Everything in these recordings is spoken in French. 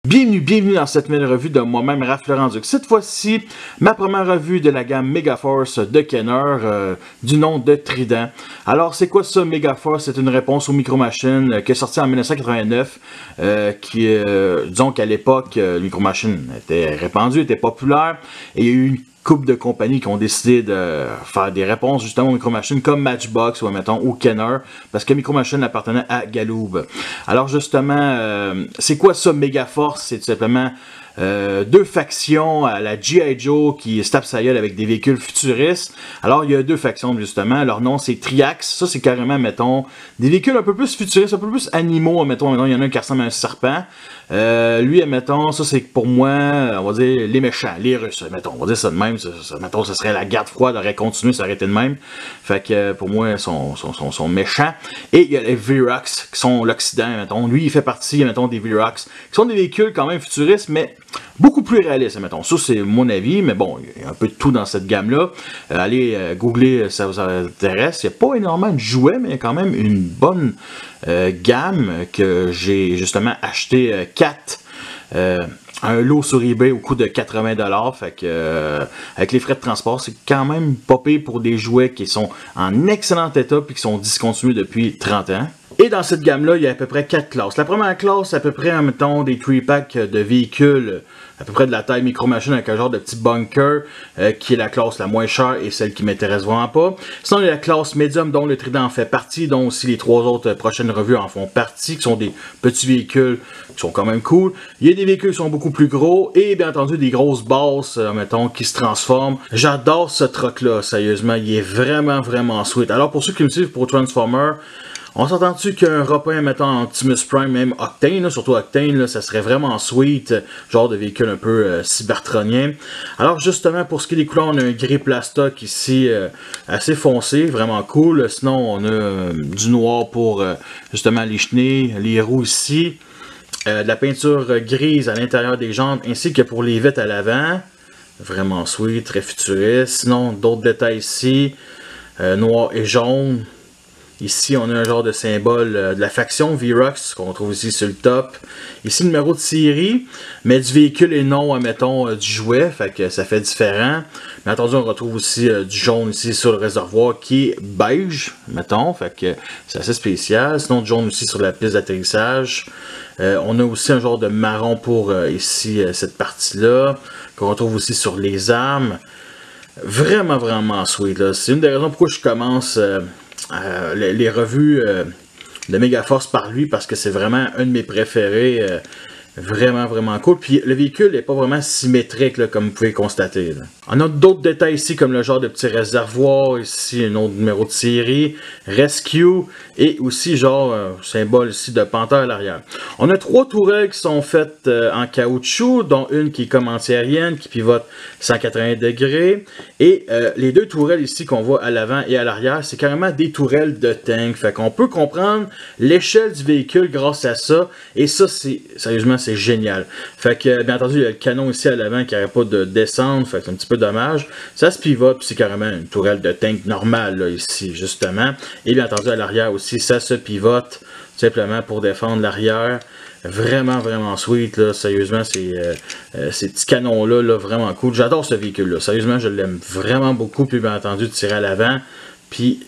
Bienvenue dans cette nouvelle revue de moi-même, Raph Laurent-Duc. Cette fois-ci, ma première revue de la gamme Megaforce de Kenner, du nom de Trident. Alors, c'est quoi ça, Megaforce? C'est une réponse aux Micro Machines qui est sortie en 1989, disons qu'à l'époque, les Micro Machines étaient répandues, étaient populaires, et il y a eu une couple de compagnies qui ont décidé de faire des réponses justement aux Micro Machines comme Matchbox ou Kenner, parce que Micro Machines appartenait à Galoob. Alors justement, c'est quoi ça Megaforce? C'est tout simplement deux factions à la G.I. Joe qui se tapent sa gueule avec des véhicules futuristes. Alors il y a deux factions justement, leur nom c'est Triax, ça c'est carrément mettons des véhicules un peu plus futuristes, un peu plus animaux, mettons il y en a un qui ressemble à un serpent. Lui, admettons, ça c'est pour moi, on va dire les méchants, les Russes, mettons, on va dire ça de même, mettons, ce serait la guerre froide, aurait continué, ça aurait été de même. Fait que pour moi, ils sont méchants. Et il y a les Virox, qui sont l'Occident, mettons. Lui, il fait partie, mettons, des Virox, qui sont des véhicules quand même futuristes, mais beaucoup plus réalistes, mettons. Ça, c'est mon avis, mais bon, il y a un peu de tout dans cette gamme-là. Allez googler, ça vous intéresse. Il n'y a pas énormément de jouets, mais il y a quand même une bonne gamme que j'ai justement acheté 4 un lot sur eBay au coût de 80$. Fait que avec les frais de transport, c'est quand même pas pire pour des jouets qui sont en excellent état et qui sont discontinués depuis 30 ans. Et dans cette gamme-là, il y a à peu près 4 classes. La première classe, c'est à peu près, mettons, des 3-packs de véhicules à peu près de la taille micro-machine avec un genre de petit bunker qui est la classe la moins chère et celle qui m'intéresse vraiment pas. Sinon, il y a la classe médium dont le Trident en fait partie, dont aussi les 3 autres prochaines revues en font partie, qui sont des petits véhicules qui sont quand même cool. Il y a des véhicules qui sont beaucoup plus gros et bien entendu des grosses basses, mettons, qui se transforment. J'adore ce truck-là, sérieusement, il est vraiment sweet. Alors pour ceux qui me suivent pour Transformer, on s'entend-tu qu'un repas, mettons, Optimus Prime, même Octane, là, surtout Octane, là, ça serait vraiment sweet, genre de véhicule un peu cybertronien. Alors justement, pour ce qui est des couleurs, on a un gris plastoc ici, assez foncé, vraiment cool. Sinon, on a du noir pour justement les chenilles, les roues ici. De la peinture grise à l'intérieur des jantes, ainsi que pour les vitres à l'avant. Vraiment sweet, très futuriste. Sinon, d'autres détails ici, noir et jaune. Ici, on a un genre de symbole de la faction Virox qu'on trouve ici sur le top. Ici, le numéro de série, mais du véhicule et non, mettons, du jouet. Fait que ça fait différent. Mais entendu, on retrouve aussi du jaune ici sur le réservoir qui est beige, mettons. Fait que c'est assez spécial. Sinon, du jaune aussi sur la piste d'atterrissage. On a aussi un genre de marron pour ici, cette partie-là. Qu'on retrouve aussi sur les armes. Vraiment sweet. C'est une des raisons pourquoi je commence les revues de Megaforce par lui, parce que c'est vraiment un de mes préférés, vraiment cool. Puis le véhicule n'est pas vraiment symétrique là, comme vous pouvez constater. Là. On a d'autres détails ici comme le genre de petit réservoir, ici un autre numéro de série, Rescue et aussi genre symbole ici de panthère à l'arrière. On a 3 tourelles qui sont faites en caoutchouc, dont une qui est comme anti-aérienne, qui pivote 180 degrés. Et les 2 tourelles ici qu'on voit à l'avant et à l'arrière, c'est carrément des tourelles de tank. Fait qu'on peut comprendre l'échelle du véhicule grâce à ça. Et ça, c'est sérieusement, c'est génial. Fait que, bien entendu, il y a le canon ici à l'avant qui n'arrête pas de descendre. Fait que c'est un petit peu dommage. Ça se pivote, puis c'est carrément une tourelle de tank normale, là, ici, justement. Et bien entendu, à l'arrière aussi, ça se pivote, simplement pour défendre l'arrière. Vraiment sweet, là. Sérieusement, ces petits canons-là, là, vraiment cool. J'adore ce véhicule-là. Sérieusement, je l'aime vraiment beaucoup. Puis, bien entendu, de tirer à l'avant. Puis,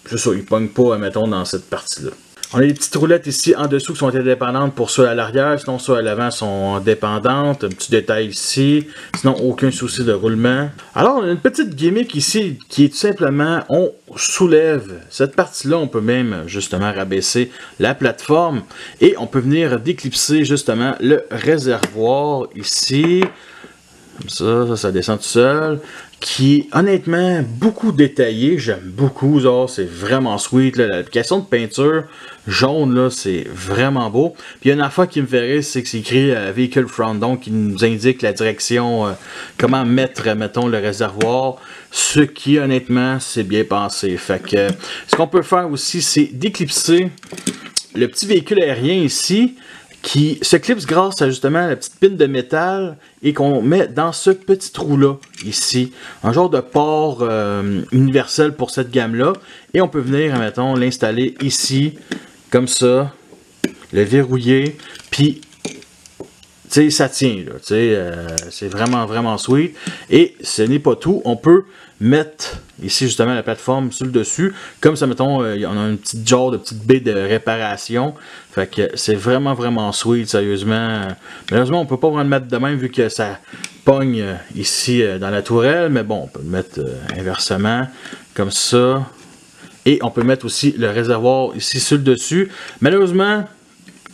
juste ça, il ne pogne pas, mettons, dans cette partie-là. On a des petites roulettes ici en dessous qui sont indépendantes pour ceux à l'arrière, sinon ceux à l'avant sont dépendantes. Un petit détail ici, sinon aucun souci de roulement. Alors on a une petite gimmick ici qui est tout simplement, on soulève cette partie-là, on peut même justement rabaisser la plateforme et on peut venir déclipser justement le réservoir ici. Comme ça descend tout seul. Qui est honnêtement beaucoup détaillé, j'aime beaucoup, genre c'est vraiment sweet, l'application de peinture jaune là, c'est vraiment beau. Puis il y a une affaire qui me fait rire, c'est que c'est écrit Vehicle Front, donc qui nous indique la direction, comment mettre, mettons, le réservoir, ce qui honnêtement c'est bien pensé. Fait que ce qu'on peut faire aussi, c'est d'éclipser le petit véhicule aérien ici, qui se clipse grâce à justement la petite pine de métal et qu'on met dans ce petit trou-là, ici. Un genre de port universel pour cette gamme-là. Et on peut venir, mettons, l'installer ici, comme ça, le verrouiller, puis sais, ça tient, là, c'est vraiment, vraiment sweet. Et ce n'est pas tout, on peut mettre ici justement la plateforme sur le dessus, comme ça, mettons, on a une petite genre de petite baie de réparation, fait que c'est vraiment, vraiment sweet, sérieusement. Malheureusement, on peut pas vraiment le mettre de même, vu que ça pogne ici dans la tourelle, mais bon, on peut le mettre inversement, comme ça. Et on peut mettre aussi le réservoir ici sur le dessus. Malheureusement,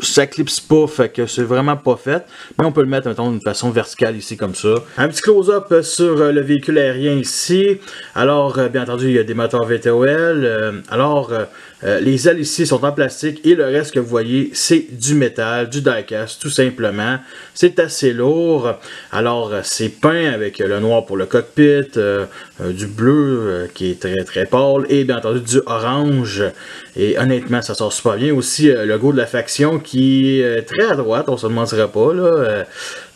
ça clipse pas, fait que c'est vraiment pas fait. Mais on peut le mettre, mettons, d'une façon verticale ici, comme ça. Un petit close-up sur le véhicule aérien ici. Alors, bien entendu, il y a des moteurs VTOL. Les ailes ici sont en plastique et le reste que vous voyez, c'est du métal, du die-cast, tout simplement. C'est assez lourd. Alors, c'est peint avec le noir pour le cockpit, du bleu qui est très très pâle et bien entendu du orange. Et honnêtement, ça sort super bien. Aussi, le logo de la faction qui est très à droite, on se le mentira pas, là.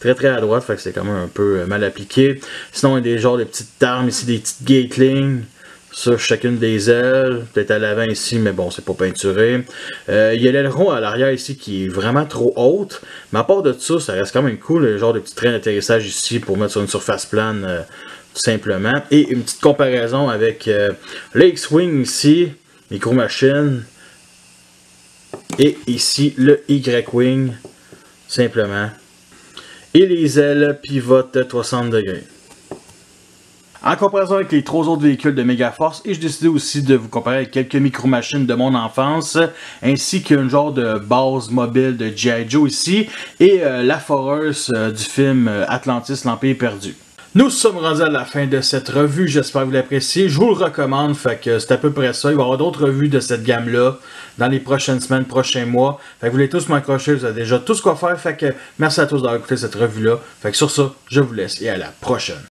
Très à droite, fait que c'est quand même un peu mal appliqué. Sinon, il y a des genres de petites armes ici, des petites gatling sur chacune des ailes, peut-être à l'avant ici, mais bon, c'est pas peinturé. Il y a l'aileron à l'arrière ici qui est vraiment trop haute, mais à part de ça, ça reste quand même cool, le genre de petit train d'atterrissage ici pour mettre sur une surface plane, tout simplement. Et une petite comparaison avec le X-Wing ici, Micro Machine, et ici le Y-Wing, simplement. Et les ailes pivotent 60 degrés. En comparaison avec les 3 autres véhicules de Megaforce, et j'ai décidé aussi de vous comparer avec quelques micro-machines de mon enfance, ainsi qu'un genre de base mobile de G.I. Joe ici, et la foreuse du film Atlantis, l'Empire perdu. Nous sommes rendus à la fin de cette revue, j'espère que vous l'appréciez. Je vous le recommande, fait que c'est à peu près ça. Il va y avoir d'autres revues de cette gamme-là dans les prochaines semaines, prochains mois. Fait que vous voulez tous m'accrocher, vous avez déjà tout ce qu'on faire. Fait que merci à tous d'avoir écouté cette revue-là. Fait que sur ça, je vous laisse et à la prochaine.